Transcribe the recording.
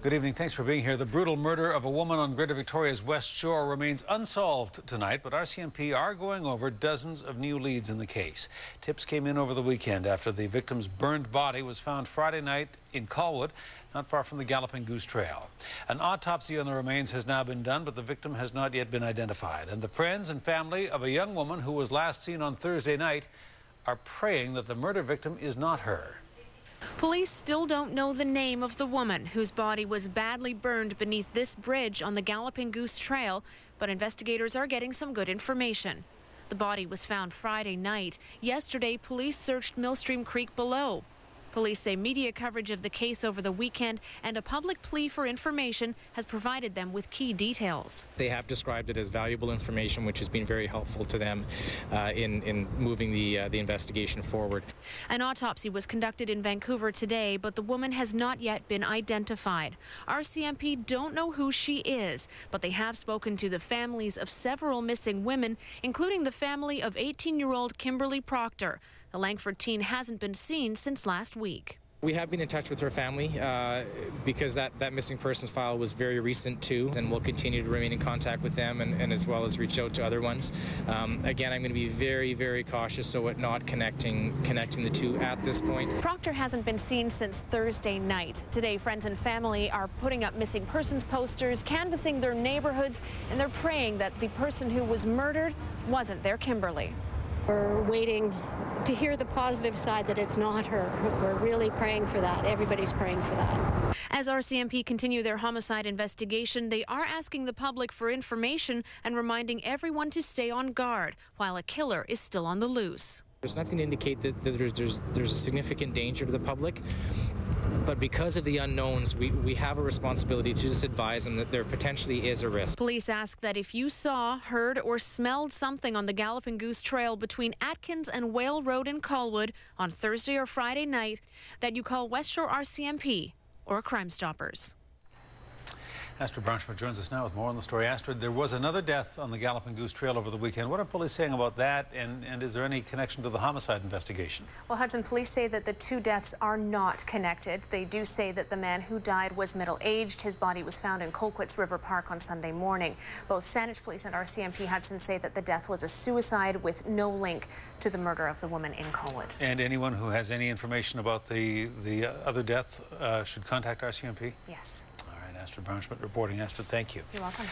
Good evening. Thanks for being here. The brutal murder of a woman on Greater Victoria's West Shore remains unsolved tonight, but RCMP are going over dozens of new leads in the case. Tips came in over the weekend after the victim's burned body was found Friday night in Colwood, not far from the Galloping Goose Trail. An autopsy on the remains has now been done, but the victim has not yet been identified. And the friends and family of a young woman who was last seen on Thursday night are praying that the murder victim is not her. Police still don't know the name of the woman whose body was badly burned beneath this bridge on the Galloping Goose Trail, but investigators are getting some good information. The body was found Friday night. Yesterday, police searched Millstream Creek below. Police say media coverage of the case over the weekend and a public plea for information has provided them with key details. They have described it as valuable information, which has been very helpful to them in moving the investigation forward. An autopsy was conducted in Vancouver today, but the woman has not yet been identified. RCMP don't know who she is, but they have spoken to the families of several missing women, including the family of 18-year-old Kimberly Proctor. The Langford teen hasn't been seen since last week. We have been in touch with her family because that missing persons file was very recent too, and we'll continue to remain in contact with them and as well as reach out to other ones. Again, I'm going to be very, very cautious so we're not connecting the two at this point. Proctor hasn't been seen since Thursday night. Today, friends and family are putting up missing persons posters, canvassing their neighborhoods, and they're praying that the person who was murdered wasn't their Kimberly. We're waiting to hear the positive side that it's not her. We're really praying for that. Everybody's praying for that. As RCMP continue their homicide investigation, they are asking the public for information and reminding everyone to stay on guard while a killer is still on the loose. There's nothing to indicate that there's a significant danger to the public, but because of the unknowns, we have a responsibility to just advise them that there potentially is a risk. Police ask that if you saw, heard, or smelled something on the Galloping Goose Trail between Atkins and Whale Road in Colwood on Thursday or Friday night, that you call West Shore RCMP or Crime Stoppers. Astrid Braunschmidt joins us now with more on the story. Astrid, there was another death on the Galloping Goose Trail over the weekend. What are police saying about that, and is there any connection to the homicide investigation? Well, Hudson, police say that the two deaths are not connected. They do say that the man who died was middle-aged. His body was found in Colquitts River Park on Sunday morning. Both Saanich Police and RCMP Hudson say that the death was a suicide with no link to the murder of the woman in Colwood. And anyone who has any information about the other death should contact RCMP? Yes. Astrid Braunschmidt reporting. Astrid, thank you. You're welcome.